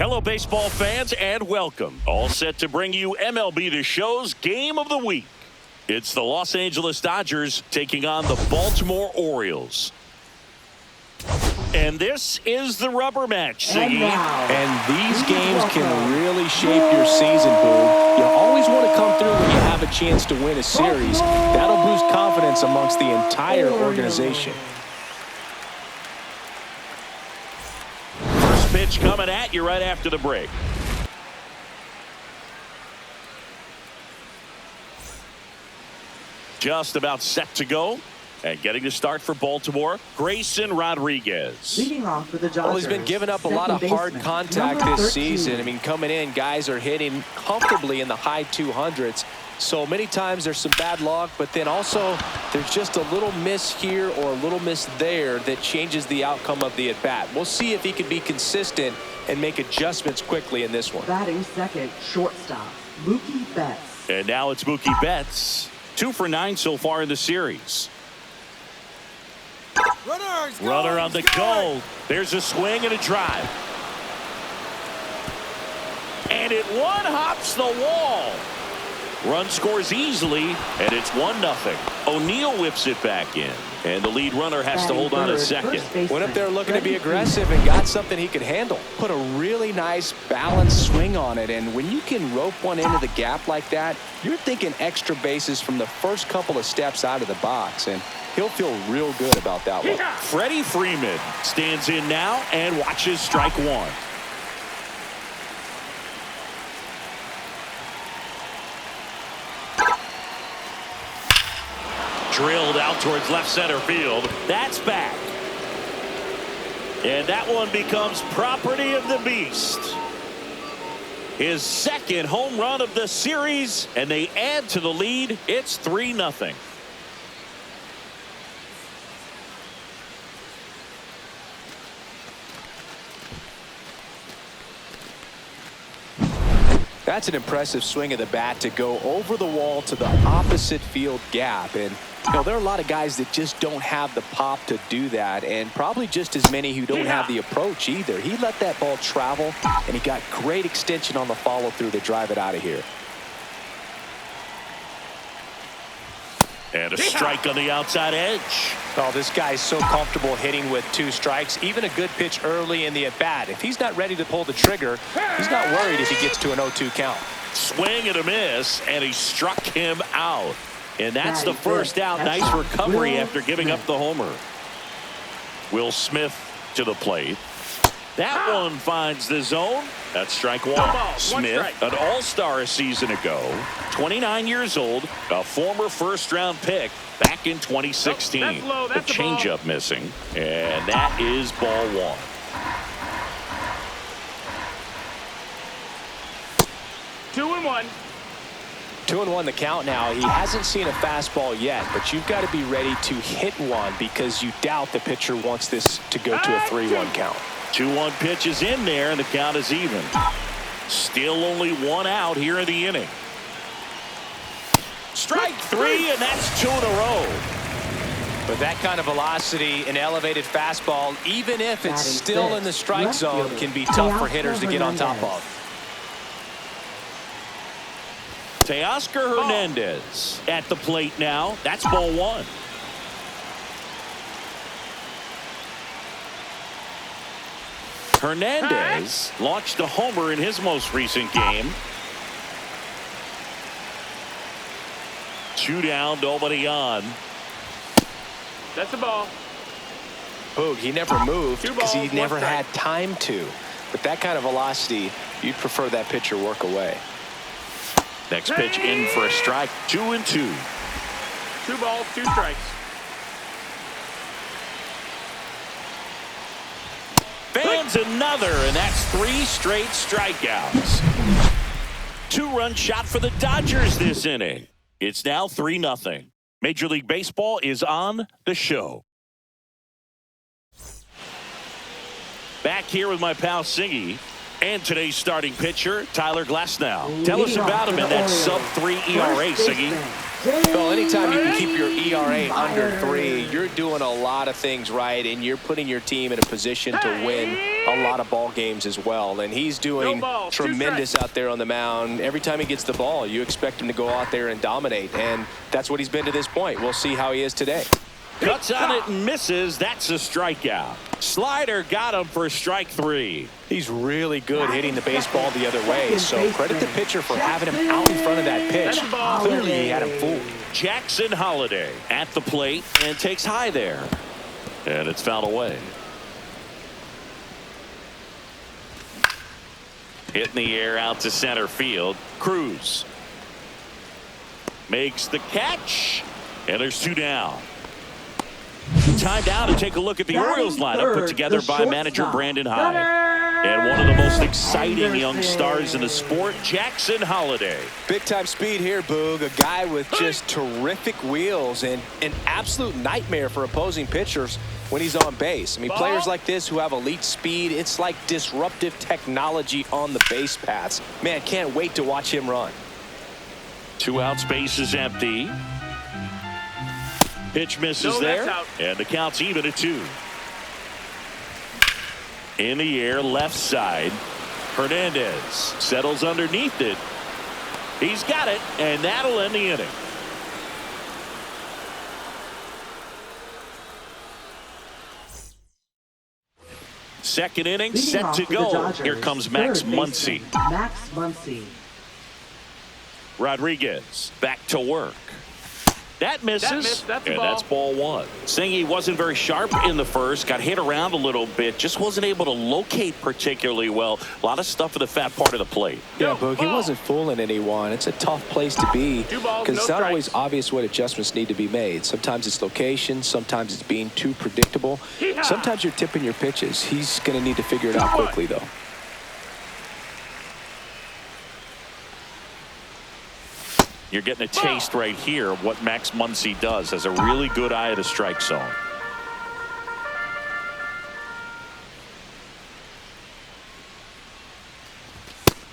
Hello, baseball fans, and welcome. All set to bring you MLB The Show's Game of the Week. It's the Los Angeles Dodgers taking on the Baltimore Orioles. And this is the rubber match, Siggy. And these games can really shape your season, Boog. You always want to come through when you have a chance to win a series. That'll boost confidence amongst the entire organization. First pitch coming at you right after the break. Just about set to go. And getting to start for Baltimore, Grayson Rodriguez. Leading off for the Dodgers. Well, he's been giving up a lot of hard contact this season. I mean, coming in, guys are hitting comfortably in the high 200s. So many times there's some bad luck, but then also there's just a little miss here or a little miss there that changes the outcome of the at-bat. We'll see if he can be consistent and make adjustments quickly in this one. Batting second, shortstop, Mookie Betts. And now it's Mookie Betts. 2 for 9 so far in the series. Runner on the go. There's a swing and a drive. And it one-hops the wall. Run scores easily, and it's 1-0. O'Neill whips it back in. And the lead runner has to hold on a second. Went up there looking to be aggressive and got something he could handle. Put a really nice balanced swing on it. And when you can rope one into the gap like that, you're thinking extra bases from the first couple of steps out of the box. And he'll feel real good about that one. Freddie Freeman stands in now and watches strike one. Drilled out towards left center field. That's back. And that one becomes property of the beast. His second home run of the series, and they add to the lead. It's 3-0. That's an impressive swing of the bat to go over the wall to the opposite field gap. And you know, there are a lot of guys that just don't have the pop to do that, and probably just as many who don't have the approach either. He let that ball travel, and he got great extension on the follow-through to drive it out of here. And a strike on the outside edge. Oh, this guy's so comfortable hitting with 2 strikes. Even a good pitch early in the at-bat. If he's not ready to pull the trigger, he's not worried if he gets to an 0-2 count. Swing and a miss, and he struck him out. And that's the first out. Nice recovery after giving up the homer. Will Smith to the plate. That one finds the zone. That's strike one. Smith, an all-star a season ago, 29 years old, a former first-round pick back in 2016. The changeup missing, and that is ball one. Two and one. 2-1 the count now. He hasn't seen a fastball yet, but you've got to be ready to hit one because you doubt the pitcher wants this to go to a 3-1 count. 2-1 pitch is in there, and the count is even. Still only 1 out here in the inning. Strike 3, and that's 2 in a row. But that kind of velocity, an elevated fastball, even if it's still in the strike zone, can be tough for hitters to get on top of. Teoscar Hernandez at the plate now. That's ball one. Hernandez launched a homer in his most recent game. 2 down, nobody on. That's the ball. Boog, he never moved because he never had time to. But that kind of velocity, you'd prefer that pitcher work away. Next pitch in for a strike. 2-2. 2 balls, 2 strikes. Fans another, and that's 3 straight strikeouts. 2-run shot for the Dodgers this inning. It's now 3-0. Major League Baseball is on the show. Back here with my pal Siggy and today's starting pitcher, Tyler Glasnow. Tell us about him in that sub-3 ERA, Siggy. Well, anytime you can keep your ERA under 3, you're doing a lot of things right, and you're putting your team in a position to win a lot of ball games as well. And he's doing tremendous out there on the mound. Every time he gets the ball, you expect him to go out there and dominate, and that's what he's been to this point. We'll see how he is today. Cuts on it and misses. That's a strikeout. Slider got him for strike 3. He's really good hitting the baseball the other way, so credit the pitcher for having him out in front of that pitch. Clearly he had him fooled. Jackson Holiday at the plate and takes high there. And it's fouled away. Hit in the air out to center field. Cruz makes the catch, and there's 2 down. Time now to take a look at the Orioles lineup put together by manager Brandon Hyde. And one of the most exciting young stars in the sport, Jackson Holiday. Big time speed here, Boog. A guy with just terrific wheels and an absolute nightmare for opposing pitchers when he's on base. I mean, players like this who have elite speed, it's like disruptive technology on the base paths. Man, can't wait to watch him run. 2 outs, base is empty. Pitch misses there, and the count's even at 2. In the air, left side. Hernandez settles underneath it. He's got it, and that'll end the inning. Second inning set to go. Here comes Max Muncy. Max Muncy. Rodriguez back to work. That misses, That's and that's ball 1. Singy wasn't very sharp in the first, got hit around a little bit, just wasn't able to locate particularly well. A lot of stuff in the fat part of the plate. Yeah, Boog, he wasn't fooling anyone. It's a tough place to be because it's not always obvious what adjustments need to be made. Sometimes it's location, sometimes it's being too predictable. Sometimes you're tipping your pitches. He's going to need to figure it out quickly, though. You're getting a taste right here of what Max Muncy does. Has a really good eye at the strike zone.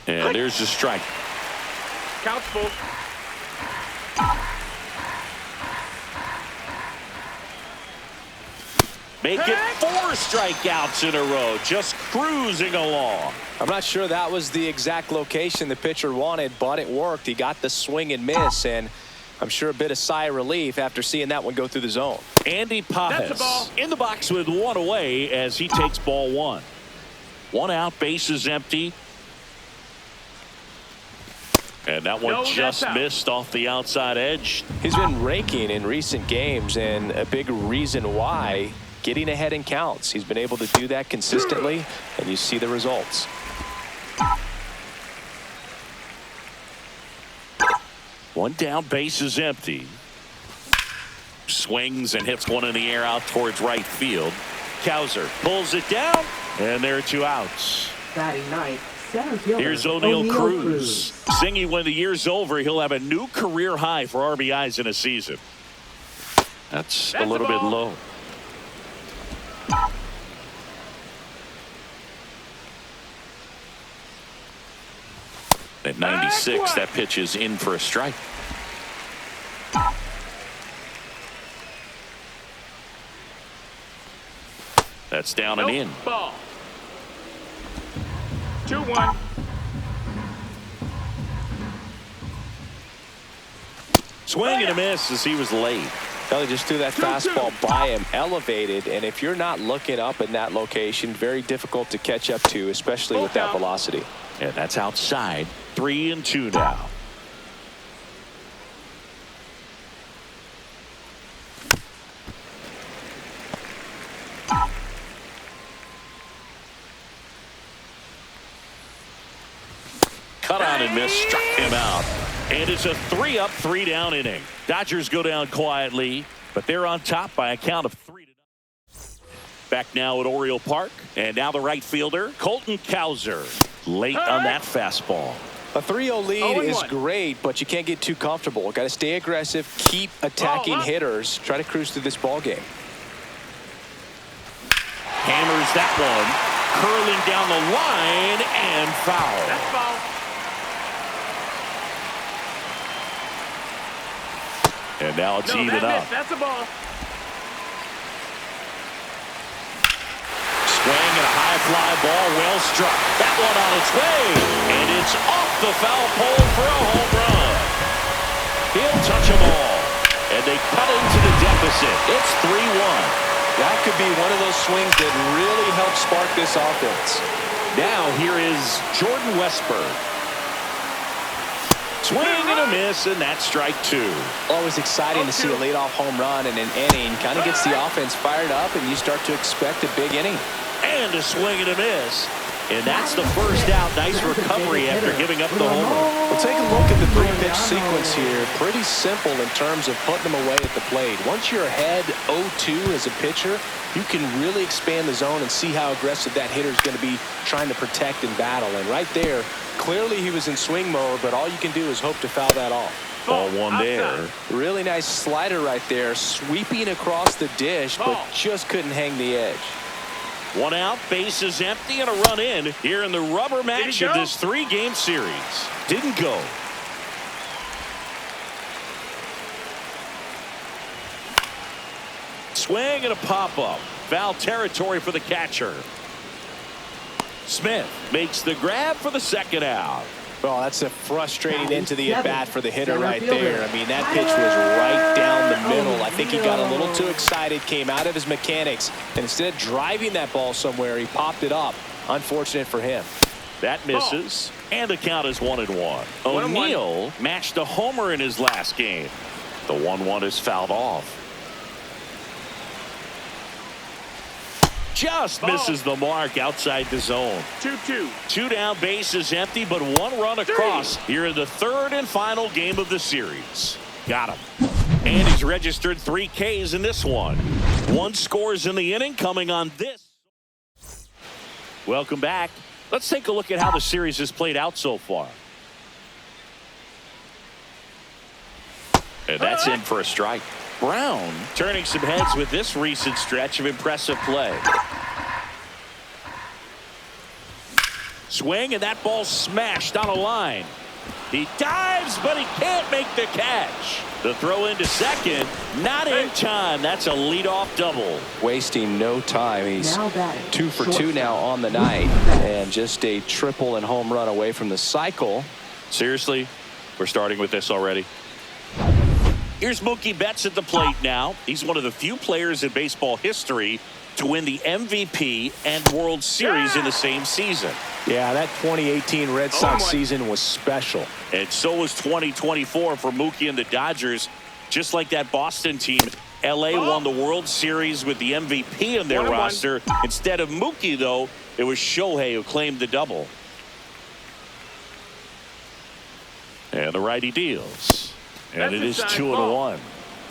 And there's the strike. Count's full. Make it 4 strikeouts in a row. Just cruising along. I'm not sure that was the exact location the pitcher wanted, but it worked. He got the swing and miss, and I'm sure a bit of sigh of relief after seeing that one go through the zone. Andy Pajes in the box with 1 away as he takes ball 1. 1 out, base is empty. And that one just missed off the outside edge. He's been raking in recent games, and a big reason why, getting ahead in counts. He's been able to do that consistently, and you see the results. One down, base is empty. Swings and hits one in the air out towards right field. Cowser pulls it down, and there are 2 outs. Batting ninth, center fielder. Here's O'Neal Cruz. Singy, when the year's over, he'll have a new career high for RBIs in a season. That's a little bit low. At 96, that pitch is in for a strike. That's down and in. Ball. 2-1. Swing and a miss as he was late. Kelly just threw that fastball by him, elevated, and if you're not looking up in that location, very difficult to catch up to, especially with that velocity. And that's outside. 3-2 now. Cut on and miss, struck him out. And it's a 3-up, 3-down inning. Dodgers go down quietly, but they're on top by a count of 3-0. Back now at Oriole Park, and now the right fielder, Colton Cowser, late on that fastball. A 3-0 lead is great, but you can't get too comfortable. Got to stay aggressive, keep attacking hitters, try to cruise through this ball game. Hammers that one, curling down the line, and foul. That's foul. And now it's No, even up. That's a ball. Swing and a high fly ball, well struck. That one on its way, and it's off the foul pole for a home run. He'll touch them all, and they cut into the deficit. It's 3-1. That could be one of those swings that really helps spark this offense. Now here is Jordan Westburg. Swing and a miss, and that's strike 2. Always exciting to see a leadoff home run in an inning. Kind of gets the offense fired up, and you start to expect a big inning. And a swing and a miss. And that's the first out. Nice recovery after giving up the homer. Well, take a look at the 3-pitch sequence here. Pretty simple in terms of putting them away at the plate. Once you're ahead 0-2 as a pitcher, you can really expand the zone and see how aggressive that hitter is going to be trying to protect and battle. And right there, clearly he was in swing mode, but all you can do is hope to foul that off. Ball one there. Really nice slider right there, sweeping across the dish, but just couldn't hang the edge. One out, base is empty, and a run in here in the rubber match of this 3-game series. Didn't go. Swing and a pop-up. Foul territory for the catcher. Smith makes the grab for the second out. Oh, that's a frustrating into the at-bat for the hitter right there. I mean, that pitch was right down the middle. I think he got a little too excited, came out of his mechanics, and instead of driving that ball somewhere, he popped it up. Unfortunate for him. That misses, and the count is 1-1. O'Neill matched a homer in his last game. The 1-1 is fouled off. Just misses the mark outside the zone. 2-2. 2 down, base is empty, but 1 run across here in the 3rd and final game of the series. Got him. And he's registered 3 Ks in this one. 1 scores in the inning coming on this. Welcome back. Let's take a look at how the series has played out so far. And that's in for a strike. Brown turning some heads with this recent stretch of impressive play. Swing, and that ball smashed on a line. He dives, but he can't make the catch. The throw into second, not in time. That's a leadoff double. Wasting no time. He's 2 for 2 now on the night, and just a triple and home run away from the cycle. Seriously, we're starting with this already. Here's Mookie Betts at the plate now. He's one of the few players in baseball history to win the MVP and World Series in the same season. Yeah, that 2018 Red Sox season was special. And so was 2024 for Mookie and the Dodgers. Just like that Boston team, LA won the World Series with the MVP in their roster. Instead of Mookie, though, it was Shohei who claimed the double. And the righty deals. And it is 2-1.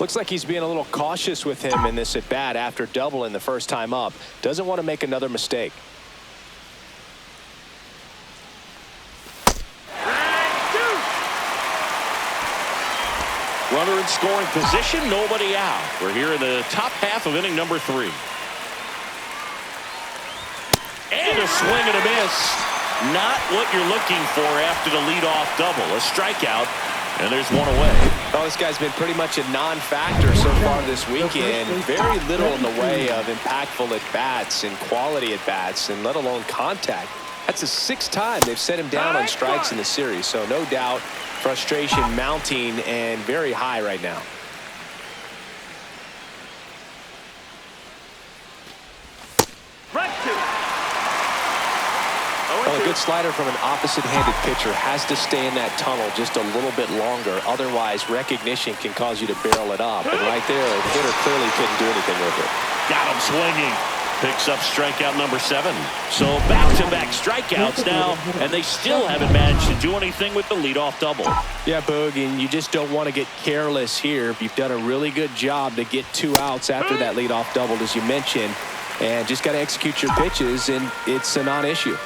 Looks like he's being a little cautious with him in this at bat after doubling the first time up. Doesn't want to make another mistake. Runner in scoring position, nobody out. We're here in the top half of inning number 3. And a swing and a miss. Not what you're looking for after the leadoff double. A strikeout. And there's 1 away. Well, this guy's been pretty much a non-factor so far this weekend. Very little in the way of impactful at-bats and quality at-bats, and let alone contact. That's the 6th time they've set him down on strikes in the series. So no doubt frustration mounting and very high right now. Well, a good slider from an opposite-handed pitcher has to stay in that tunnel just a little bit longer. Otherwise, recognition can cause you to barrel it up. And right there, the hitter clearly couldn't do anything with it. Got him swinging. Picks up strikeout number 7. So back-to-back strikeouts now, and they still haven't managed to do anything with the leadoff double. Yeah, Boog, and you just don't want to get careless here. You've done a really good job to get 2 outs after that leadoff double, as you mentioned, and just got to execute your pitches, and it's a non-issue.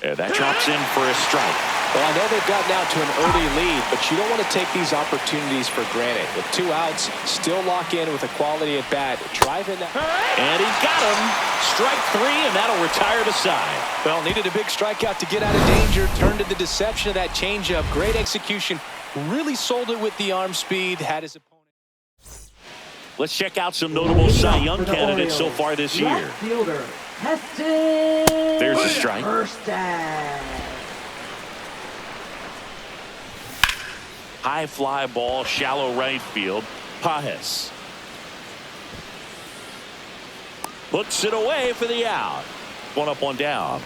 And that drops in for a strike. Well, I know they've gotten out to an early lead, but you don't want to take these opportunities for granted. With 2 outs, still lock in with a quality at bat. Driving that. And he got him. Strike 3, and that'll retire the side. Well, needed a big strikeout to get out of danger. Turned to the deception of that changeup. Great execution. Really sold it with the arm speed. Had his opponent. Let's check out some notable Cy Young candidates so far this year. Left fielder, Heston. There's a strike. Erstad. High fly ball, shallow right field. Pajes puts it away for the out. 1 up, 1 down.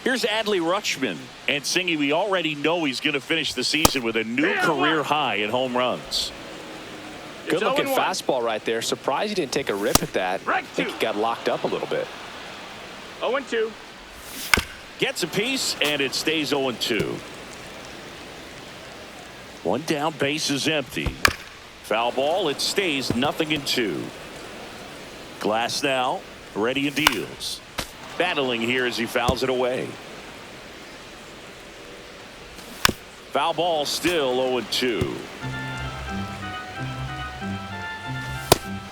Here's Adley Rutschman. And Singy, we already know he's going to finish the season with a new career high in home runs. Good looking 0-1. fastball right there. Surprised he didn't take a rip at that. I think he got locked up a little bit. 0-2. Gets a piece, and it stays 0-2. 1 down, base is empty. Foul ball, it stays 0-2. Glass now, ready and deals. Battling here as he fouls it away. Foul ball, still 0-2.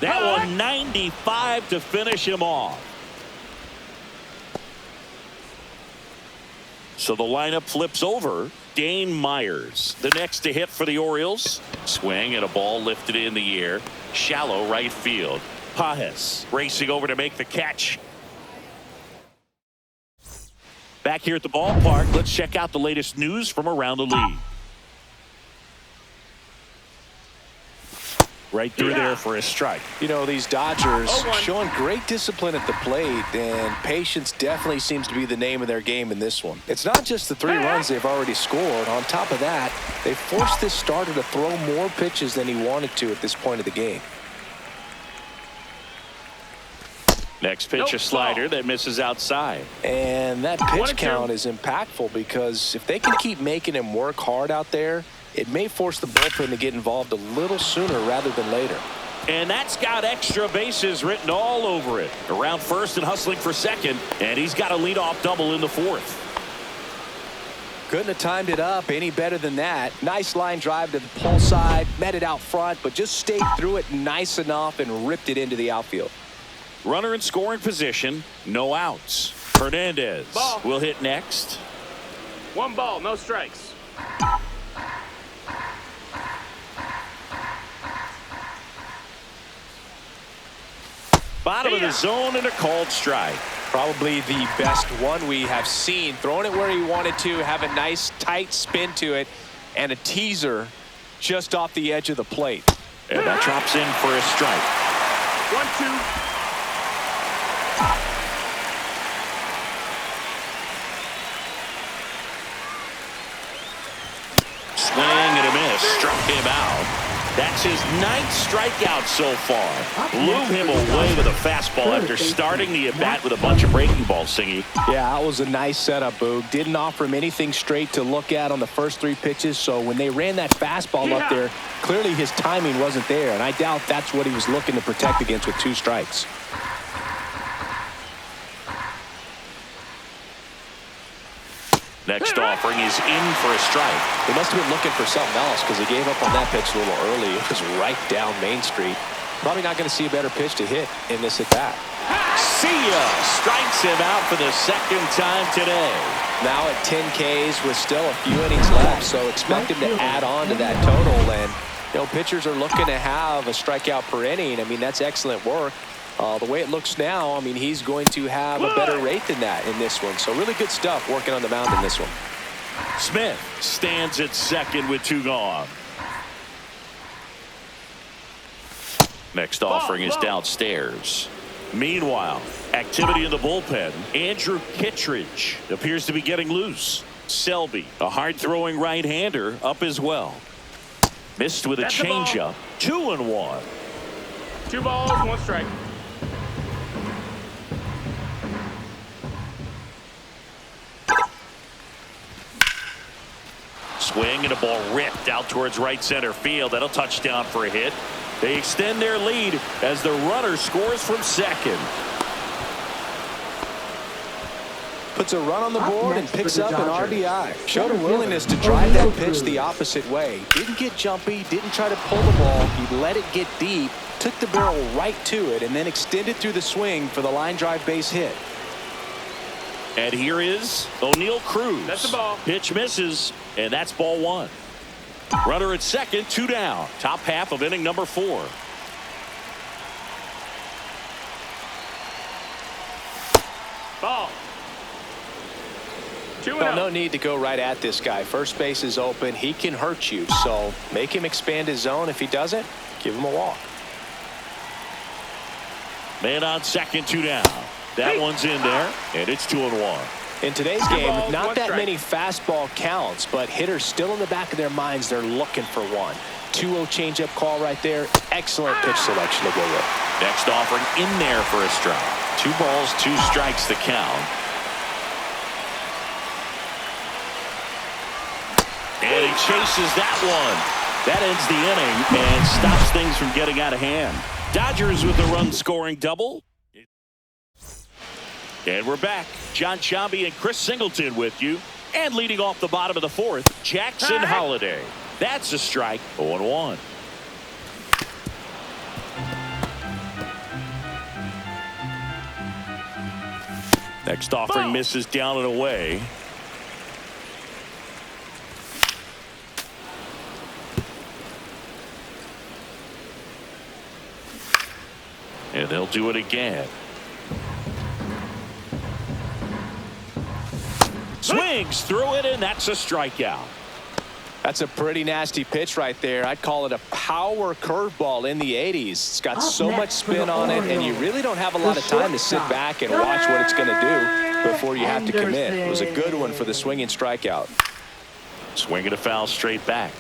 That one 95 to finish him off. So the lineup flips over. Dane Myers, the next to hit for the Orioles. Swing and a ball lifted in the air. Shallow right field. Pajes racing over to make the catch. Back here at the ballpark, let's check out the latest news from around the league. Right through there for a strike. You know, these Dodgers 0-1. showing great discipline at the plate, and patience definitely seems to be the name of their game in this one. It's not just the 3 runs they've already scored. On top of that, they forced this starter to throw more pitches than he wanted to at this point of the game. Next pitch, a slider that misses outside. And that pitch 1-2. count is impactful because if they can keep making him work hard out there, it may force the bullpen to get involved a little sooner rather than later. And that's got extra bases written all over it. Around first and hustling for second. And he's got a leadoff double in the 4th. Couldn't have timed it up any better than that. Nice line drive to the pull side. Met it out front, but just stayed through it nice enough and ripped it into the outfield. Runner in scoring position. No outs. Hernandez will hit next. 1 ball, no strikes. Bottom of the zone and a called strike. Probably the best one we have seen. Throwing it where he wanted to, have a nice tight spin to it, and a teaser just off the edge of the plate. And that drops in for a strike. 1-2. Swing and a miss. Struck him out. That's his 9th strikeout so far. Blew him away with a fastball after starting the at-bat with a bunch of breaking balls, Singy. Yeah, that was a nice setup, Boog. Didn't offer him anything straight to look at on the first 3 pitches, so when they ran that fastball up there, clearly his timing wasn't there, and I doubt that's what he was looking to protect against with 2 strikes. Next offering is in for a strike. He must have been looking for something else because he gave up on that pitch a little early. It was right down Main Street. Probably not going to see a better pitch to hit in this at-bat. See ya! Strikes him out for the 2nd time today. Now at 10 Ks with still a few innings left, so expect him to add on to that total. And, you know, pitchers are looking to have a strikeout per inning. I mean, that's excellent work. The way it looks now, I mean, he's going to have a better rate than that in this one. So really good stuff working on the mound in this one. Smith stands at second with 2 gone. Next offering is downstairs. Meanwhile, activity in the bullpen. Andrew Kittredge appears to be getting loose. Selby, a hard-throwing right-hander, up as well. Missed with a changeup. 2-1. 2 balls, 1 strike. Swing and a ball ripped out towards right center field. That'll touch down for a hit. They extend their lead as the runner scores from second. puts a run on the board and picks up an RBI. Showed a willingness to Fielder, drive that Orioles. pitch the opposite way. Didn't get jumpy, didn't try to pull the ball. He let it get deep, took the barrel right to it, and then extended through the swing for the line drive base hit. And here is O'Neal Cruz. That's the ball. Pitch misses, and that's ball one. Runner at second, 2 down. Top half of inning number 4. Ball. 2-0. Well, no need to go right at this guy. First base is open. He can hurt you, so make him expand his zone. If he doesn't, give him a walk. Man on second, 2 down. That one's in there, and it's 2-1. In today's Two game, balls, not one that strike. many fastball counts, but hitters still in the back of their minds, they're looking for one. 2-0 changeup call right there. Excellent pitch selection to go with. Next offering in there for a strike. 2 balls, 2 strikes the count. And he chases that one. That ends the inning and stops things from getting out of hand. Dodgers with a run-scoring double. And we're back. John Sciambi and Chris Singleton with you. And leading off the bottom of the 4th, Jackson Holliday. That's a strike. 0-1. Next offering misses down and away. And they'll do it again. Swings through it, and that's a strikeout. That's a pretty nasty pitch right there. I'd call it a power curveball in the 80s. It's got Up so much next for spin the on it, and you Orioles, really don't have a the lot of time to sit shortstop, back and watch what it's going to do before you have to commit. It was a good one for the swinging strikeout. Swinging a foul straight back.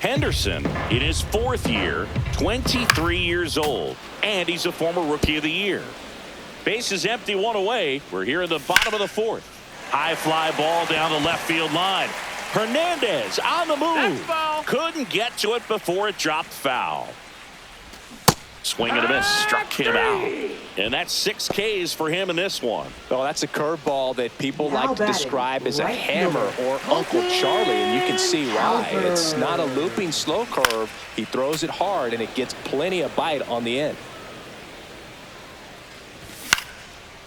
Henderson in his 4th year, 23 years old, and he's a former Rookie of the Year. Base is empty, 1 away. We're here in the bottom of the 4th. High fly ball down the left field line. Hernandez on the That's move. ball. Couldn't get to it before it dropped foul. Swing and a miss, struck him out. And that's 6 Ks for him in this one. Well, that's a curveball that people Now like to batting, describe as a right hammer fielder, or Uncle Charlie, and you can see why. Albert. It's not a looping slow curve. He throws it hard, and it gets plenty of bite on the end.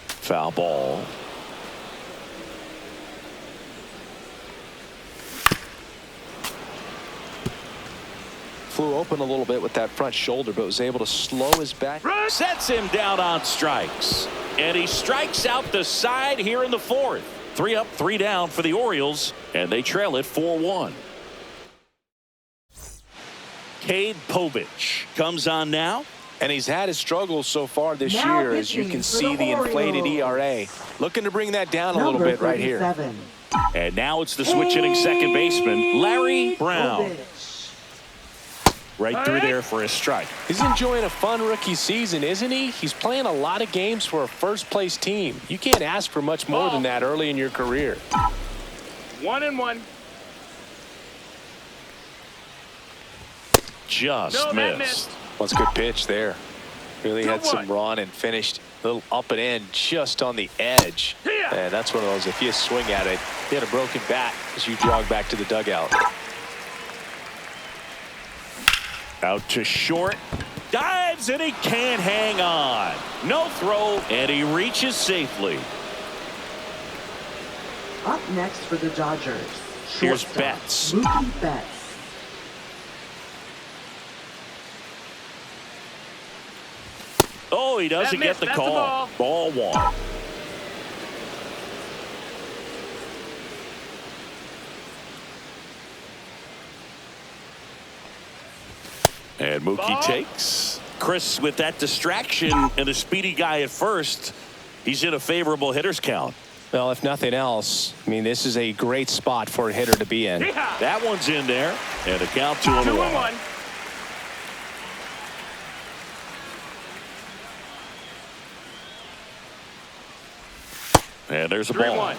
Foul ball. Flew open a little bit with that front shoulder, but was able to slow his back. Sets him down on strikes. And he strikes out the side here in the 4th. 3 up, 3 down for the Orioles, and they trail it 4-1. Cade Povich comes on now. And he's had his struggles so far this Now year, as you pitching can for see the the inflated Orioles. ERA. Looking to bring that down a little Number bit right here. 37. And now it's the switch-hitting second baseman, Larry Brown. Povich. Right through there for a strike. He's enjoying a fun rookie season, isn't he? He's playing a lot of games for a first-place team. You can't ask for much more than that early in your career. 1-1. Just No, that missed. missed. What's a good pitch there. Really had some 2-1. run and finished a little up and in just on the edge. Yeah. And that's one of those, if you swing at it, you had a broken bat as you jog back to the dugout. Out to short. Dives, and he can't hang on. No throw, and he reaches safely. Up next for the Dodgers. Here's Shortstop, Betts. Mookie Betts. Oh, he doesn't That get missed. the That's a call. ball. Ball 1. And Mookie Ball. takes. Chris, with that distraction and a speedy guy at first, he's in a favorable hitter's count. Well, if nothing else, I mean, this is a great spot for a hitter to be in. Yeah. That one's in there, and a count 2-1. 2-1. And there's a ball. 3-1.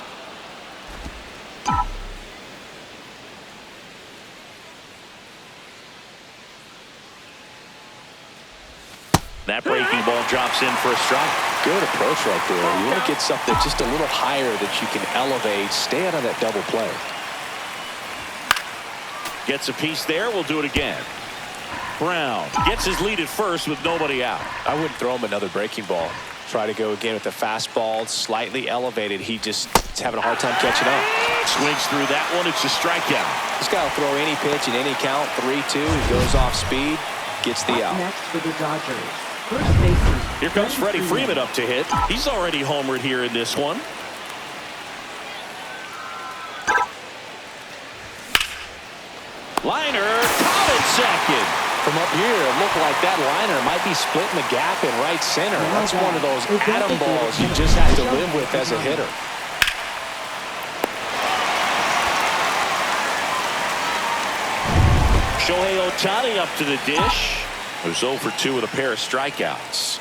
That breaking ball drops in for a strike. Good approach right there. You want to get something just a little higher that you can elevate. Stay out of that double play. Gets a piece there. We'll do it again. Brown gets his lead at first with nobody out. I wouldn't throw him another breaking ball. Try to go again with the fastball, slightly elevated. He just is having a hard time catching up. Swings through that one. It's a strikeout. This guy will throw any pitch in any count. 3-2. He goes off speed, gets the out. Next for the Dodgers, first baseman. Here comes Freddie Freeman up to hit. He's already homered here in this one. Liner caught at second. From up here, it looked like that liner might be splitting the gap in right center. That's one of those atom balls you just have to live with as a hitter. Shohei Ohtani up to the dish. Who's 0 for 2 with a pair of strikeouts.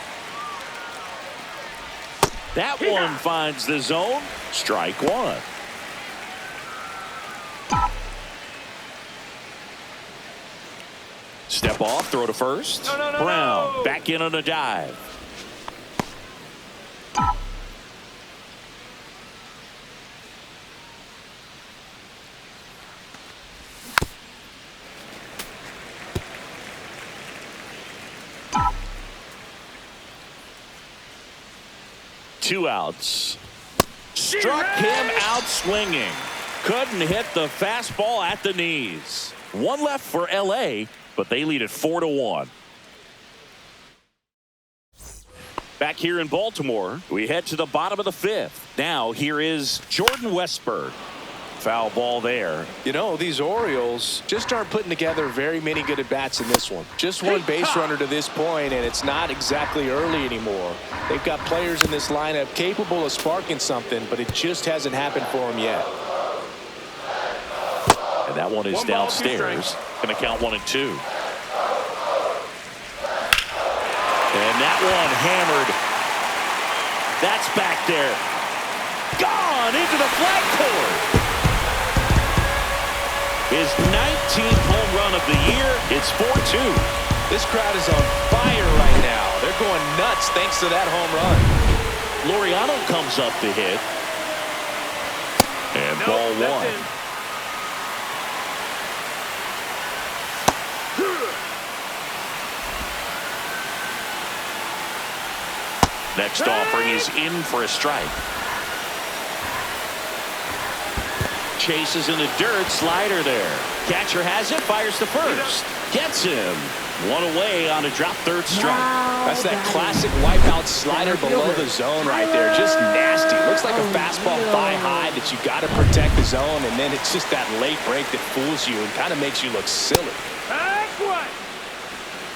That one finds the zone. Strike one. Step off, throw to first. Brown back in on a dive. Two outs. Struck him out swinging. Couldn't hit the fastball at the knees. One left for LA, but they lead it 4-1. Back here in Baltimore, we head to the bottom of the 5th. Now here is Jordan Westburg. Foul ball there. You know, these Orioles just aren't putting together very many good at-bats in this one. Just one base runner to this point, and it's not exactly early anymore. They've got players in this lineup capable of sparking something, but it just hasn't happened for them yet. And that one is downstairs. Going to count 1 and 2. And that one hammered. That's back there. Gone into the flag court. His 19th home run of the year. It's 4-2. This crowd is on fire right now. They're going nuts thanks to that home run. Laureano comes up to hit. And ball one. Next offering is in for a strike. Chases in the dirt, slider there. Catcher has it, fires to first. Gets him. One away on a drop third strike. That's that classic wipeout slider below the zone right there. Just nasty. Looks like a fastball thigh high that you got to protect the zone, and then it's just that late break that fools you and kind of makes you look silly.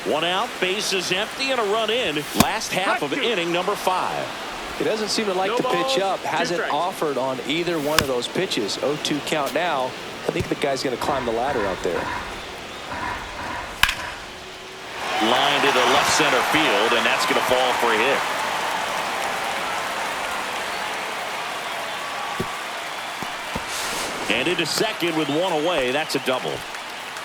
One out, bases empty, and a run in. Last half of inning number 5. He doesn't seem to like to pitch up. Hasn't offered on either one of those pitches. 0-2 count now. I think the guy's going to climb the ladder out there. Line to the left center field, and that's going to fall for a hit. And into second with one away. That's a double.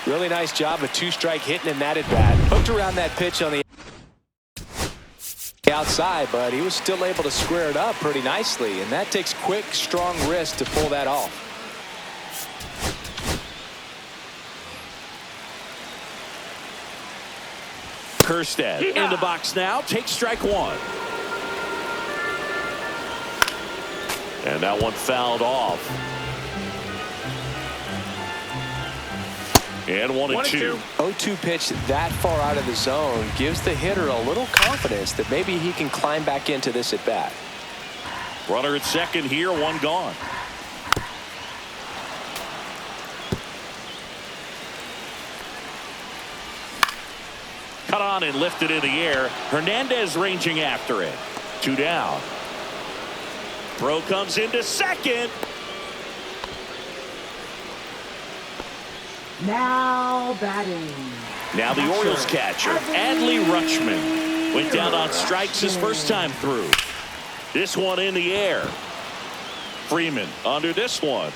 Really nice job of 2-strike hitting in that at bat. Hooked around that pitch on the outside, but he was still able to square it up pretty nicely, and that takes quick, strong wrist to pull that off. Kerstead in the box now, takes strike one. And that one fouled off. And 1 and 2. 0-2 pitch that far out of the zone gives the hitter a little confidence that maybe he can climb back into this at bat. Runner at second here, one gone. Cut on and lifted in the air. Hernandez ranging after it. 2 down. Throw comes into second. Now batting. Now the Orioles catcher, Adley Rutschman, went down on strikes his first time through. This one in the air. Freeman under this one.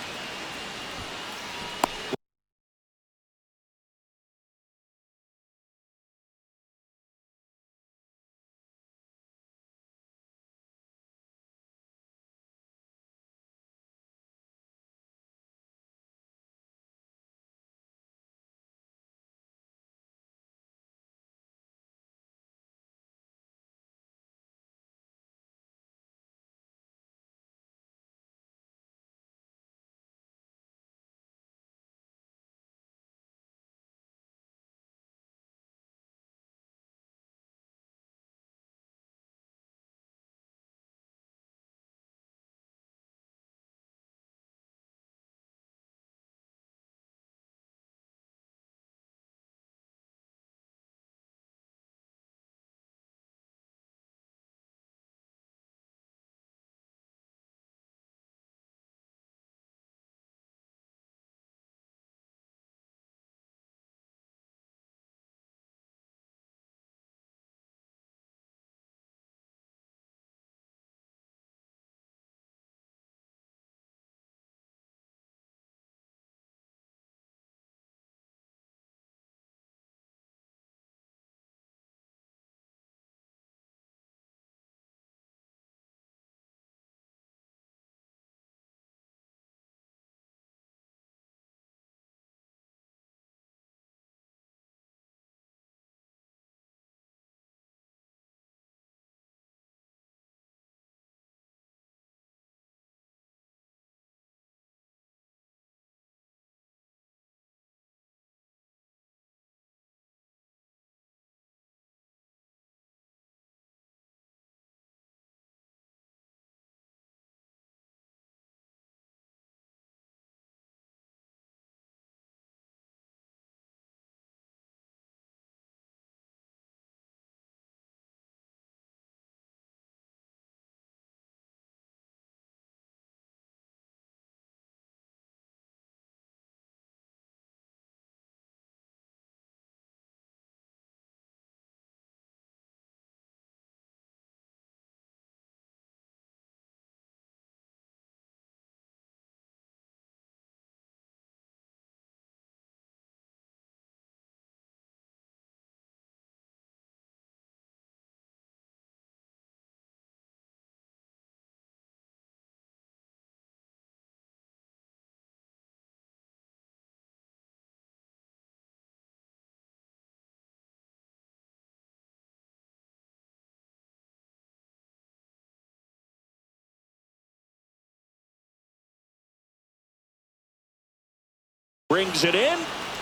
Brings it in,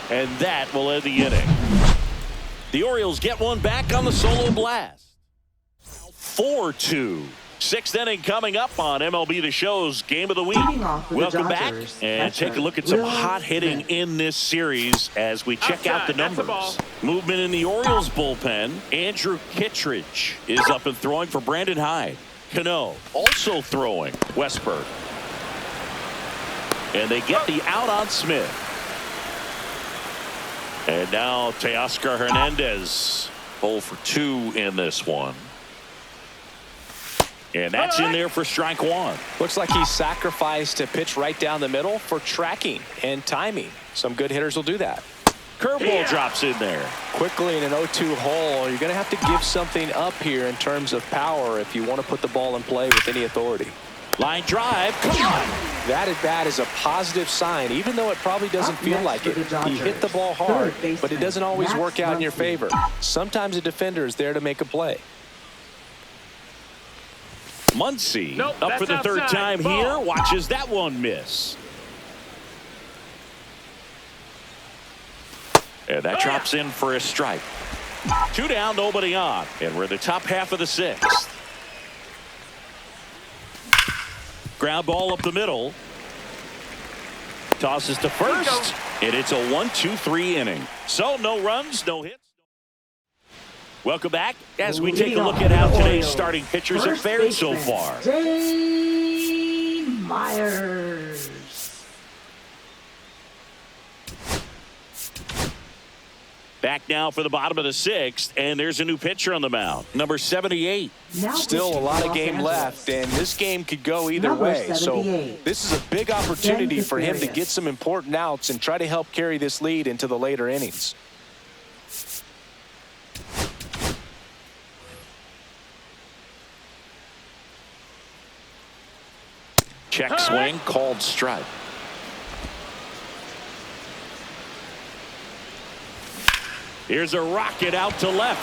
and that will end the inning. The Orioles get one back on the solo blast. 4-2. Sixth inning coming up on MLB The Show's Game of the Week. Welcome back and take a look at some hot hitting in this series as we check out the numbers. Movement in the Orioles bullpen. Andrew Kittredge is up and throwing for Brandon Hyde. Cano also throwing. Westberg. And they get the out on Smith. And now Teoscar Hernandez. 0 for 2 in this one. And that's in there for strike one. Looks like he sacrificed a pitch right down the middle for tracking and timing. Some good hitters will do that. Curveball drops in there. Quickly in an 0-2 hole, you're going to have to give something up here in terms of power if you want to put the ball in play with any authority. Line drive. Come on. That at bat is a positive sign, even though it probably doesn't feel like it. He hit the ball hard, but it doesn't always work out in your favor. Sometimes a defender is there to make a play. Muncy up for the third time here. Watches that one miss. And that drops in for a strike. 2 down, nobody on. And we're in the top half of the sixth. Ground ball up the middle. Tosses to first. And it's a 1-2-3 inning. So no runs, no hits. Welcome back as we take a look at how today's starting pitchers have fared so far. Dane Myers. Back now for the bottom of the sixth, and there's a new pitcher on the mound, number 78. Still a lot of game left, and this game could go either way. So this is a big opportunity for him to get some important outs and try to help carry this lead into the later innings. Check swing, called strike. Here's a rocket out to left.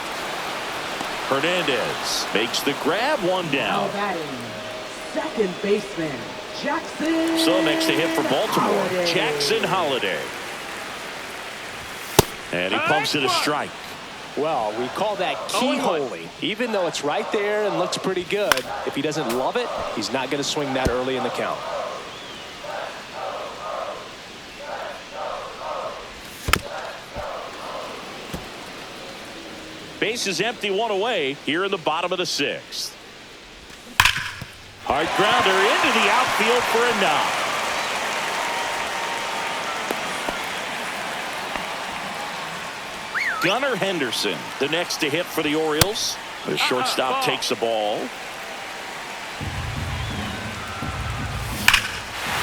Hernandez makes the grab, one down. Second baseman, Jackson. So next to hit for Baltimore, Jackson Holiday. And he pumps it a strike. Well, we call that keyholing. Even though it's right there and looks pretty good, if he doesn't love it, he's not going to swing that early in the count. Base is empty, one away here in the bottom of the sixth. Hard grounder into the outfield for a knock. Gunnar Henderson, the next to hit for the Orioles. The shortstop takes the ball.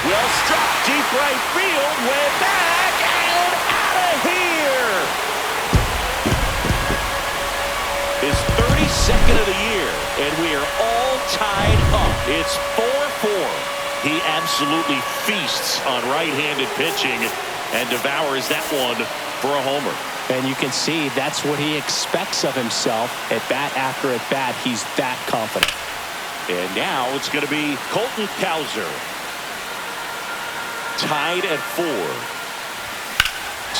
Well struck, deep right field, way back and out of here. His 32nd of the year, and we are all tied up. It's 4-4. He absolutely feasts on right-handed pitching and devours that one for a homer. And you can see that's what he expects of himself at bat after at bat. He's that confident. And now it's going to be Colton Cowser. Tied at 4.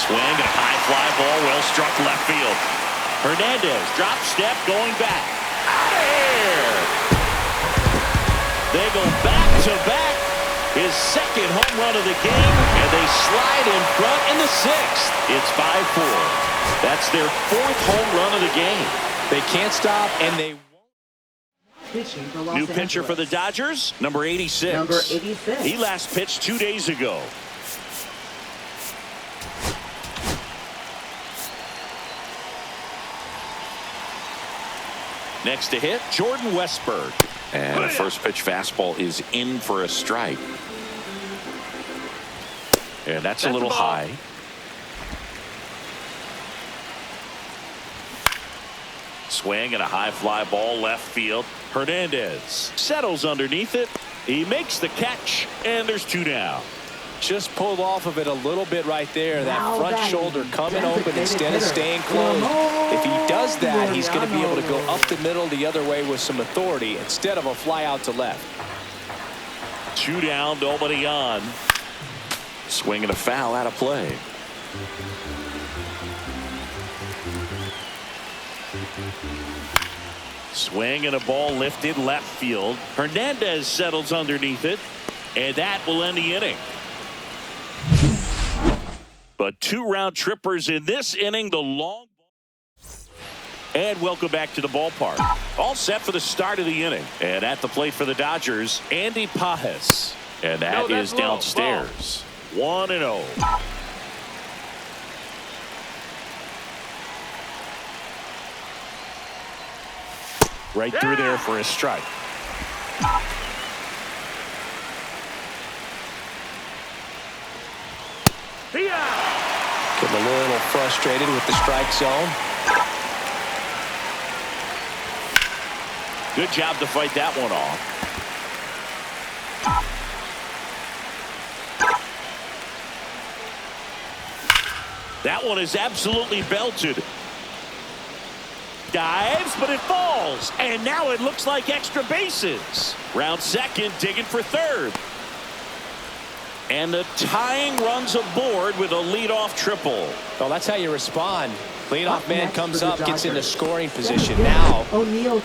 Swing and a high fly ball, well struck left field. Hernandez drop step going back. Out of here. They go back to back. His second home run of the game, and they slide in front in the sixth. It's 5-4. That's their 4th home run of the game. They can't stop, and they won't. New pitcher for the Dodgers, number 86. Number 86. He last pitched 2 days ago. Next to hit, Jordan Westberg. And a first pitch fastball is in for a strike. And that's a little high. Swing and a high fly ball left field. Hernandez settles underneath it. He makes the catch, and there's 2 down. Just pulled off of it a little bit right there. That front shoulder coming open instead of staying closed. If he does that, he's going to be able to go up the middle the other way with some authority instead of a fly out to left. 2 down, nobody on. Swing and a foul out of play. Swing and a ball lifted left field. Hernandez settles underneath it, and that will end the inning. But 2 round trippers in this inning. The long ball. And welcome back to the ballpark. All set for the start of the inning. And at the plate for the Dodgers, Andy Pages. And that is downstairs. 1-0. Right through there for a strike. Getting a little frustrated with the strike zone. Good job to fight that one off. That one is absolutely belted. Dives, but it falls. And now it looks like extra bases. Round second, digging for third. And the tying runs aboard with a leadoff triple. Well, that's how you respond. Leadoff man comes up, gets into scoring position. Now,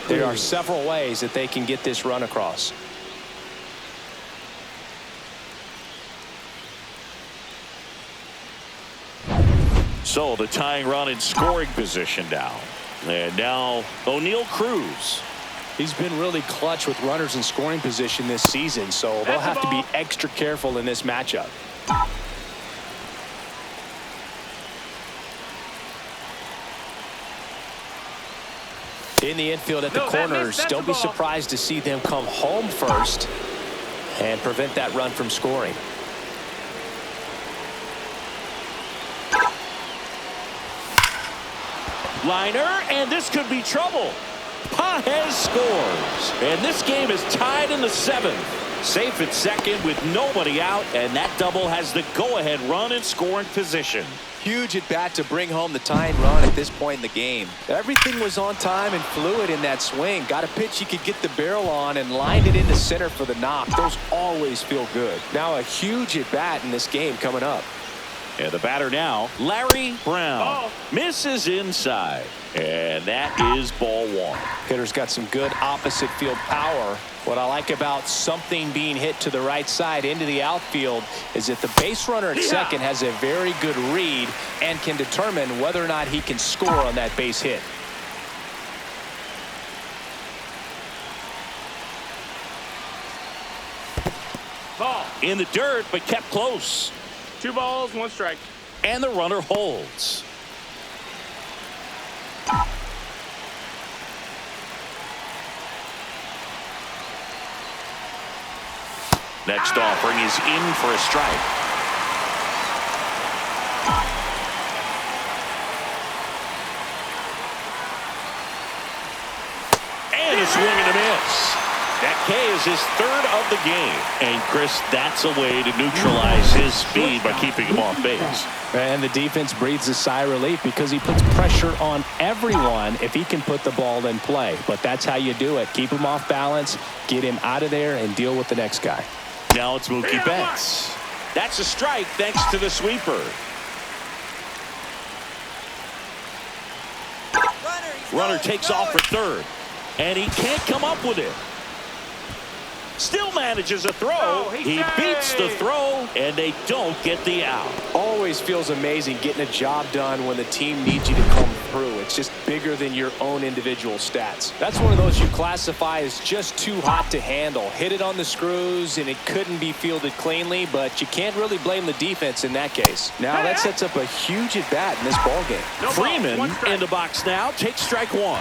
there are several ways that they can get this run across. So the tying run in scoring position now. And now O'Neal Cruz. He's been really clutch with runners in scoring position this season, so they'll have to be extra careful in this matchup. In the infield at the corners, don't be surprised to see them come home first and prevent that run from scoring. Liner, and this could be trouble. Pages scores, and this game is tied in the 7th. Safe at second with nobody out, and that double has the go-ahead run in scoring position. Huge at bat to bring home the tying run at this point in the game. Everything was on time and fluid in that swing. Got a pitch he could get the barrel on and lined it into center for the knock. Those always feel good. Now a huge at bat in this game coming up. And the batter now, Larry Brown. Misses inside. And that is ball 1. Hitter's got some good opposite field power. What I like about something being hit to the right side into the outfield is that the base runner at second has a very good read and can determine whether or not he can score on that base hit. Ball. In the dirt, but kept close. 2 balls, 1 strike. And the runner holds. Next offering is in for a strike. And a swing and a miss. That K is his 3rd of the game. And Chris, that's a way to neutralize his speed by keeping him off base. And the defense breathes a sigh of relief because he puts pressure on everyone if he can put the ball in play. But that's how you do it. Keep him off balance, get him out of there, and deal with the next guy. Now it's Mookie Betts. That's a strike thanks to the sweeper. Runner takes off for third. And he can't come up with it. Still manages a throw. He beats the throw, and they don't get the out. Always feels amazing getting a job done when the team needs you to come through. It's just bigger than your own individual stats. That's one of those you classify as just too hot to handle. Hit it on the screws, and it couldn't be fielded cleanly, but you can't really blame the defense in that case. Now that sets up a huge at-bat in this ballgame. Freeman in the box now. Takes strike 1.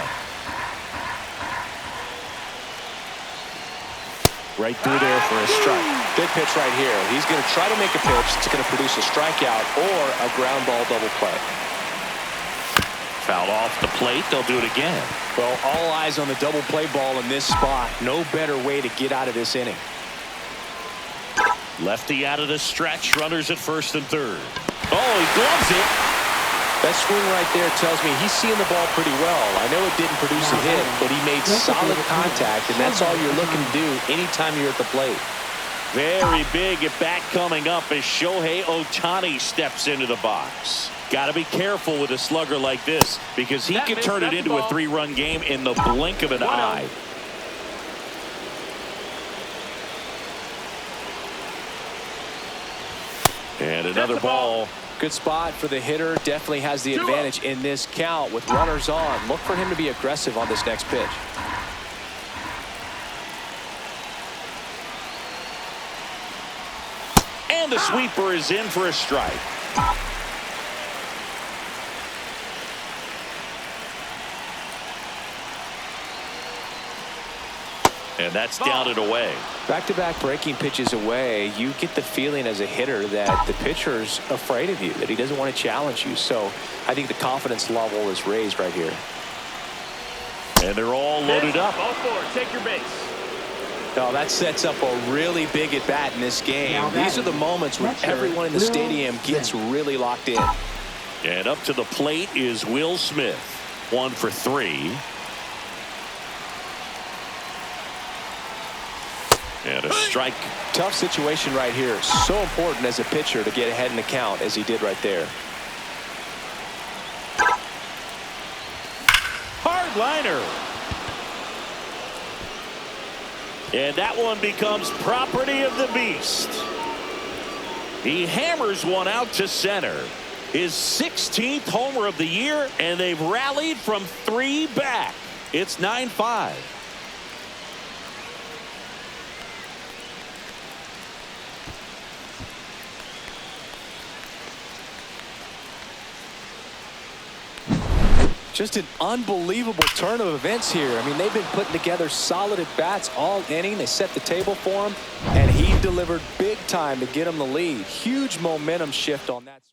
Right through there for a strike. Good pitch right here. He's going to try to make a pitch that's going to produce a strikeout or a ground ball double play. Fouled off the plate. They'll do it again. Well, all eyes on the double play ball in this spot. No better way to get out of this inning. Lefty out of the stretch. Runners at first and third. Oh, he gloves it. That swing right there tells me he's seeing the ball pretty well. I know it didn't produce a hit, but he made solid contact, and that's all you're looking to do anytime you're at the plate. Very big at bat coming up as Shohei Ohtani steps into the box. Got to be careful with a slugger like this because he can turn it into a 3-run game in the blink of an eye. And another ball. Good spot for the hitter. Definitely has the advantage in this count with runners on. Look for him to be aggressive on this next pitch. And the sweeper is in for a strike. And that's down and away. Back-to-back breaking pitches away, you get the feeling as a hitter that the pitcher's afraid of you, that he doesn't want to challenge you. So I think the confidence level is raised right here. And they're all loaded up. Ball 4, take your base. Oh, that sets up a really big at-bat in this game. These are the moments when everyone in the stadium gets really locked in. And up to the plate is Will Smith. 1 for 3. And a strike. Tough situation right here. So important as a pitcher to get ahead in the count as he did right there. Hard liner. And that one becomes property of the beast. He hammers one out to center. His 16th homer of the year, and they've rallied from 3 back. It's 9-5. Just an unbelievable turn of events here. I mean, they've been putting together solid at-bats all inning. They set the table for him, and he delivered big time to get him the lead. Huge momentum shift on that.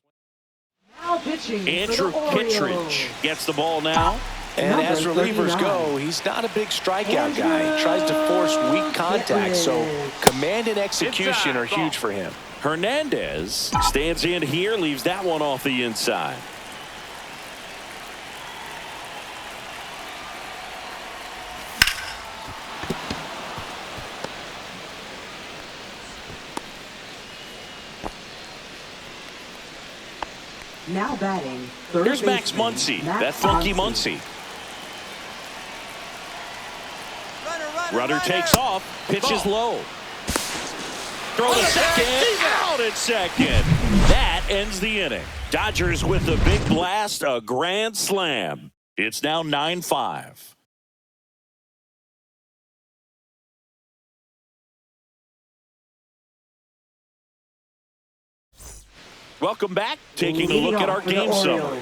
Now pitching Andrew for the Orioles. Kittredge gets the ball now. And as Number relievers 39. go, he's not a big strikeout guy. He tries to force weak contact, so command and execution are huge for him. Hernandez stands in here, leaves that one off the inside. Now batting. Third Here's Max baseman, Muncy. Max That funky Muncy. Runner takes off. Pitches low. Throw to second. Out at second. That ends the inning. Dodgers with a big blast. A grand slam. It's now 9-5. Welcome back. Taking a look at our game summary.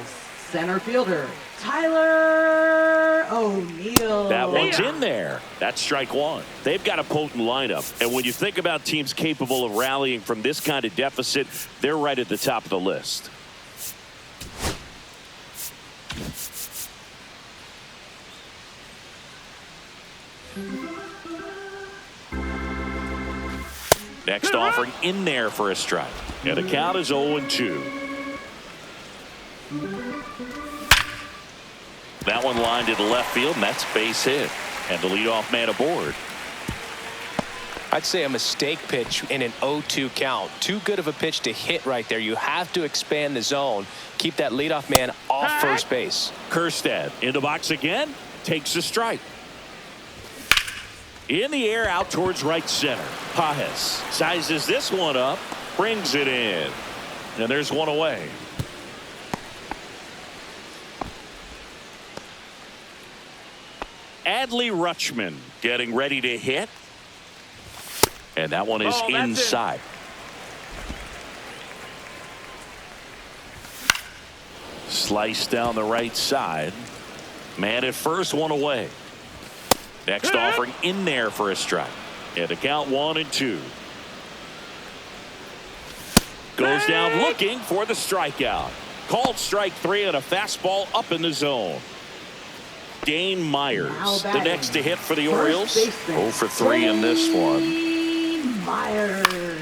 Center fielder, Tyler O'Neill. That one's in there. That's strike 1. They've got a potent lineup. And when you think about teams capable of rallying from this kind of deficit, they're right at the top of the list. Next offering in there for a strike. And the count is 0-2. That one lined to the left field, and that's base hit. And the leadoff man aboard. I'd say a mistake pitch in an 0-2 count. Too good of a pitch to hit right there. You have to expand the zone. Keep that leadoff man off first base. Kjerstad in the box again. Takes a strike. In the air out towards right center. Pages sizes this one up. Brings it in. And there's one away. Adley Rutschman getting ready to hit. And that one is inside. Slice down the right side. Man at first, one away. Next offering in there for a strike. And a count 1-2. Goes down looking for the strikeout. Called strike 3 on a fastball up in the zone. Dane Myers, the next to hit for the Orioles. 0 for 3 in this one. Myers.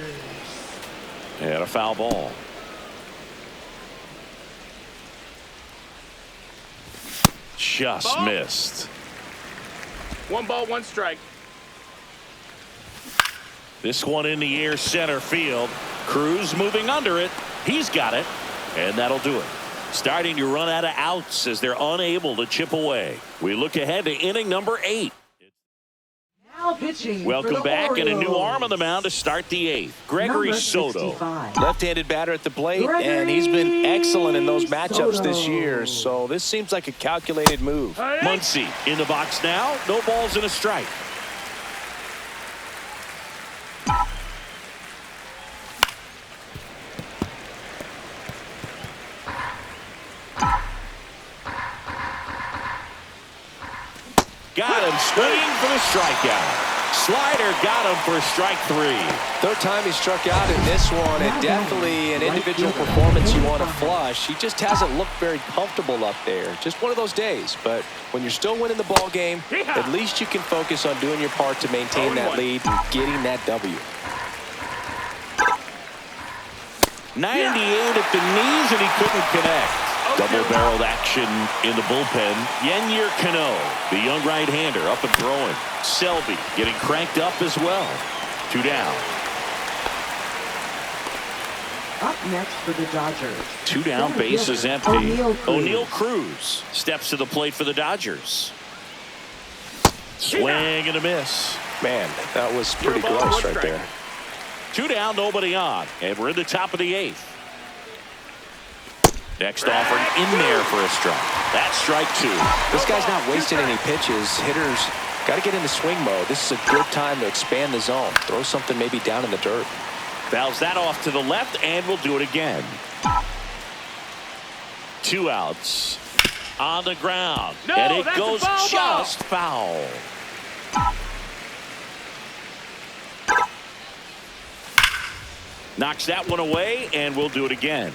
And a foul ball. Just missed. 1 ball, 1 strike. This one in the air center field. Cruz moving under it. He's got it. And that'll do it. Starting to run out of outs as they're unable to chip away. We look ahead to inning number 8. Now pitching Welcome for the back, and a new Orioles. arm on the mound to start the 8th. Gregory Number Soto. 65. Left-handed batter at the plate, Gregory and he's been excellent in those matchups this Soto. year. So this seems like a calculated move. Muncy in the box now. No balls and a strike. Got him swinging for the strikeout. Slider got him for strike 3. Third time he struck out in this one, and definitely an individual performance you want to flush. He just hasn't looked very comfortable up there. Just one of those days. But when you're still winning the ball game, at least you can focus on doing your part to maintain that lead and getting that W. 98 at the knees, and he couldn't connect. Double-barreled action in the bullpen. Yennier Cano, the young right-hander, up and throwing. Selby getting cranked up as well. 2 down. Up next for the Dodgers. 2 down, Center bases fielder, empty. O'Neal Cruz steps to the plate for the Dodgers. Swing and a miss. Man, that was pretty close right there. 2 down, nobody on. And we're in the top of the 8th. Next offering in there for a strike. That's strike 2. This guy's not wasting any pitches. Hitters got to get into swing mode. This is a good time to expand the zone. Throw something maybe down in the dirt. Fouls that off to the left, and we'll do it again. 2 outs. On the ground. No, and it that's a goes foul ball. just foul. Knocks that one away, and we'll do it again.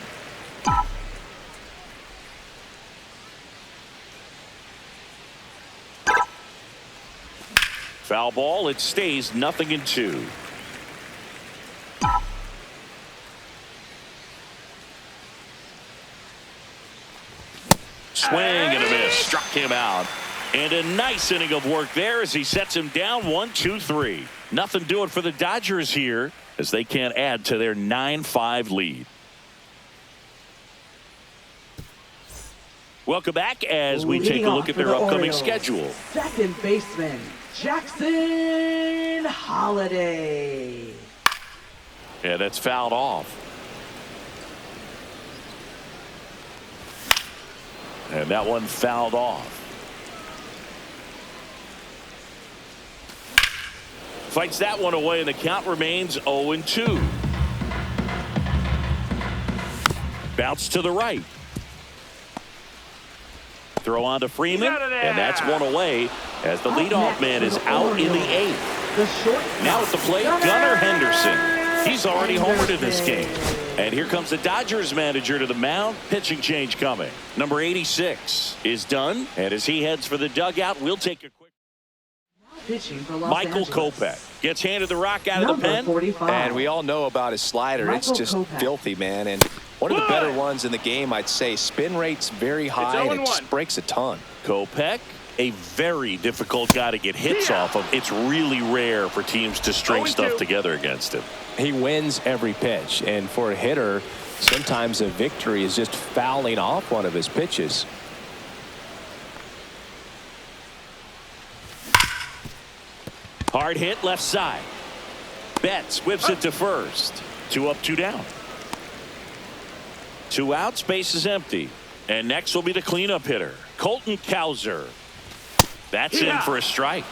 Foul ball. It stays 0-2. Swing and a miss. Struck him out. And a nice inning of work there as he sets him down 1-2-3. Nothing doing for the Dodgers here as they can't add to their 9-5 lead. Welcome back as we take a look at their upcoming schedule. Second baseman, Jackson Holiday. Yeah, that's fouled off. And that one fouled off. Fights that one away, and the count remains 0-2. Bounce to the right. Throw on to Freeman, and that's one away as the leadoff man is out in the 8th. Now at the plate, Gunnar Henderson. He's already homered in this game. And here comes the Dodgers manager to the mound. Pitching change coming. Number 86 is done, and as he heads for the dugout, we'll take a quick. Pitching for Los Michael Angeles. Kopech gets handed the rock out of the Number pen. 45. And we all know about his slider. It's Michael just Kopech. filthy, man. And one of the better ones in the game, I'd say. Spin rate's very high, and it just breaks a ton. Kopech, a very difficult guy to get hits off of. It's really rare for teams to string stuff together against him. He wins every pitch, and for a hitter, sometimes a victory is just fouling off one of his pitches. Hard hit left side. Betts whips it to first. 2 up, 2 down. 2 outs, base is empty. And next will be the cleanup hitter, Colton Cowser. That's in for a strike.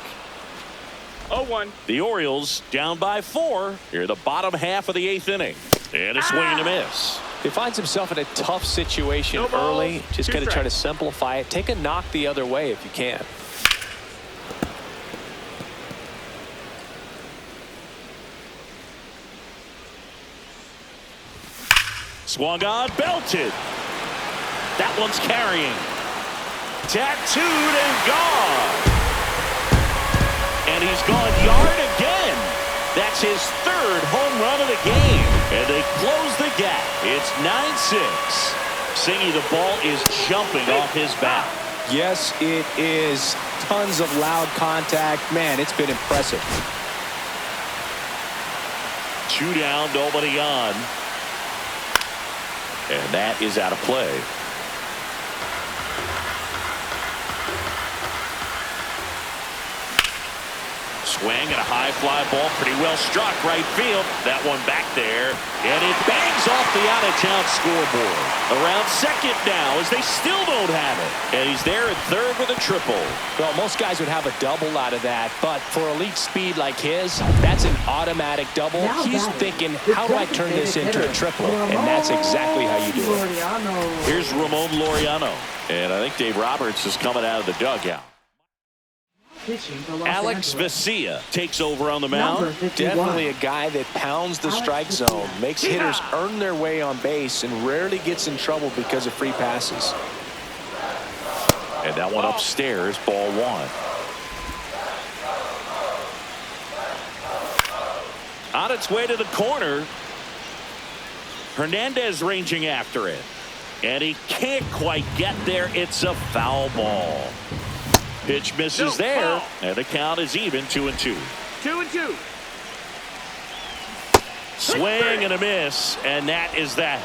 0-1. The Orioles down by 4 here in the bottom half of the 8th inning. And a swing and a miss. He finds himself in a tough situation No balls, early. Just 2 got to try to strikes. simplify it. Take a knock the other way if you can. Swung on, belted. That one's carrying. Tattooed and gone. And he's gone yard again. That's his 3rd home run of the game. And they close the gap. It's 9-6. Singy, the ball is jumping off his bat. Yes, it is. Tons of loud contact. Man, it's been impressive. 2 down, nobody on. And that is out of play. Swing and a high fly ball, pretty well struck right field. That one back there, and it bangs off the out-of-town scoreboard. Around second now as they still don't have it. And he's there at third with a triple. Well, most guys would have a double out of that, but for elite speed like his, that's an automatic double. He's thinking, how do I turn this into a triple? And that's exactly how you do it. Here's Ramon Laureano, and I think Dave Roberts is coming out of the dugout. Alex Vesia takes over on the mound. Definitely a guy that pounds the strike zone, makes hitters earn their way on base, and rarely gets in trouble because of free passes. And that one upstairs, ball 1. On its way to the corner. Hernandez ranging after it. And he can't quite get there. It's a foul ball. Pitch misses there, and the count is even, 2-2. 2-2. Swing and a miss, and that is that.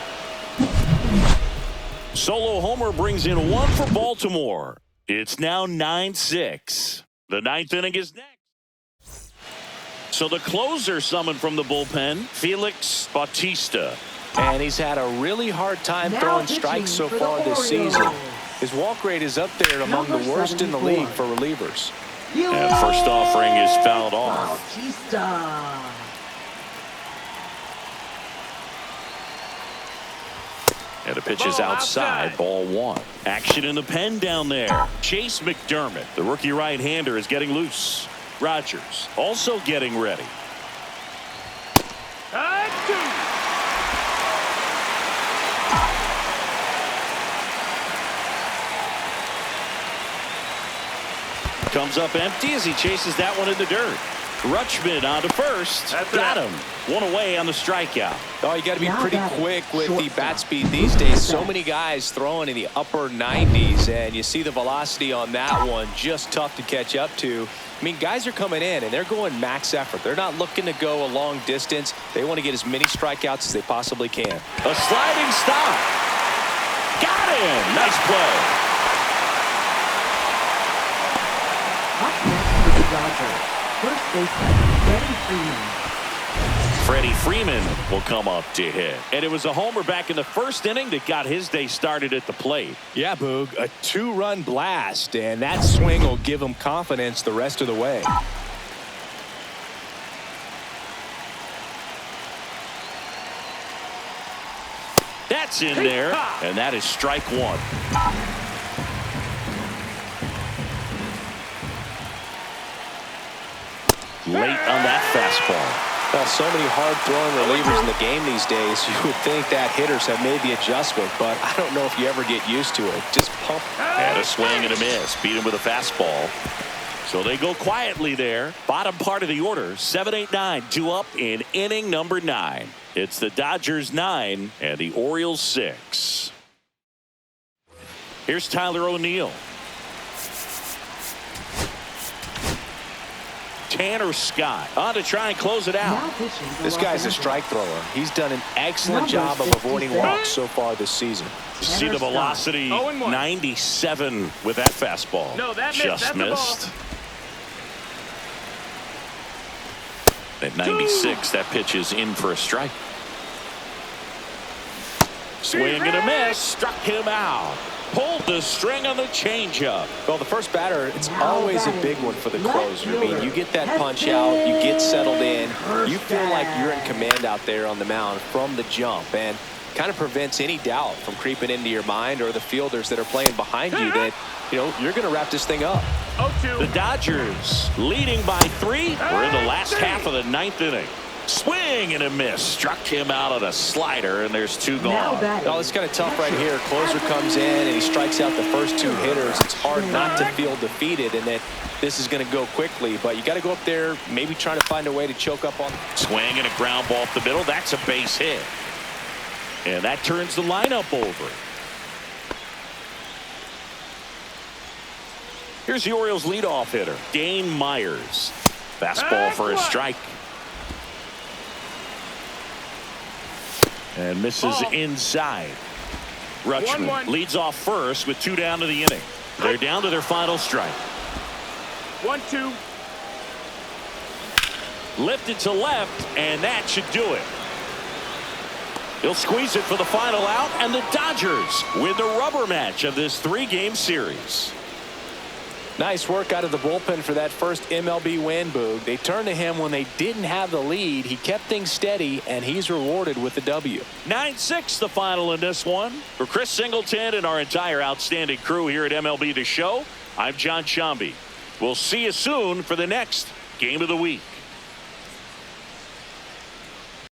Solo homer brings in 1 for Baltimore. It's now 9-6. The 9th inning is next. So the closer summoned from the bullpen, Felix Bautista. And he's had a really hard time throwing strikes so far this season. His walk rate is up there among the worst in the league for relievers. And first offering is fouled off. And the pitch is outside, ball 1. Action in the pen down there. Chase McDermott, the rookie right-hander, is getting loose. Rogers also getting ready. Comes up empty as he chases that one in the dirt. Rutschman on to first. Got him. 1 away on the strikeout. Oh, you got to be pretty quick with the bat speed these days. So many guys throwing in the upper 90s, and you see the velocity on that one. Just tough to catch up to. I mean, guys are coming in, and they're going max effort. They're not looking to go a long distance. They want to get as many strikeouts as they possibly can. A sliding stop. Got him. Nice play. First baseman, Freddie Freeman will come up to hit. And it was a homer back in the first inning that got his day started at the plate. Yeah, Boog, a 2-run blast, and that swing will give him confidence the rest of the way. That's in there, and that is strike 1. Late on that fastball. Well, so many hard-throwing relievers in the game these days. You would think that hitters have made the adjustment, but I don't know if you ever get used to it. Just pump. And a swing and a miss. Beat him with a fastball. So they go quietly there. Bottom part of the order. 7-8-9. 2 up in inning number 9. It's the Dodgers 9 and the Orioles 6. Here's Tyler O'Neill. Tanner Scott on to try and close it out. This guy's a strike thrower. He's done an excellent job of avoiding walks so far this season. See the velocity, 97 with that fastball. No, that just missed. At 96, that pitch is in for a strike. Swing and a miss, struck him out. Pulled the string on the changeup. Well, the first batter, it's always a big one for the closer. I mean, you get that punch out, you get settled in, you feel like you're in command out there on the mound from the jump, and kind of prevents any doubt from creeping into your mind or the fielders that are playing behind you that, you know, you're going to wrap this thing up. The Dodgers leading by 3. We're in the last half of the 9th inning. Swing and a miss. Struck him out on a slider, and there's 2 gone. Oh, it's kind of tough right here. Closer comes in, and he strikes out the first 2 hitters. It's hard not to feel defeated and that this is going to go quickly, but you got to go up there, maybe trying to find a way to choke up on. Swing and a ground ball up the middle. That's a base hit. And that turns the lineup over. Here's the Orioles leadoff hitter, Dane Myers. Fastball for a strike. And misses inside. Rutschman 1-1. leads off first with 2 down to the inning. They're down to their final strike. 1-2. Lifted to left, and that should do it. He'll squeeze it for the final out, and the Dodgers win the rubber match of this 3-game series. Nice work out of the bullpen for that first MLB win, Boog. They turned to him when they didn't have the lead. He kept things steady, and he's rewarded with the W. 9-6 the final in this one. For Chris Singleton and our entire outstanding crew here at MLB The Show, I'm John Shambi. We'll see you soon for the next game of the week.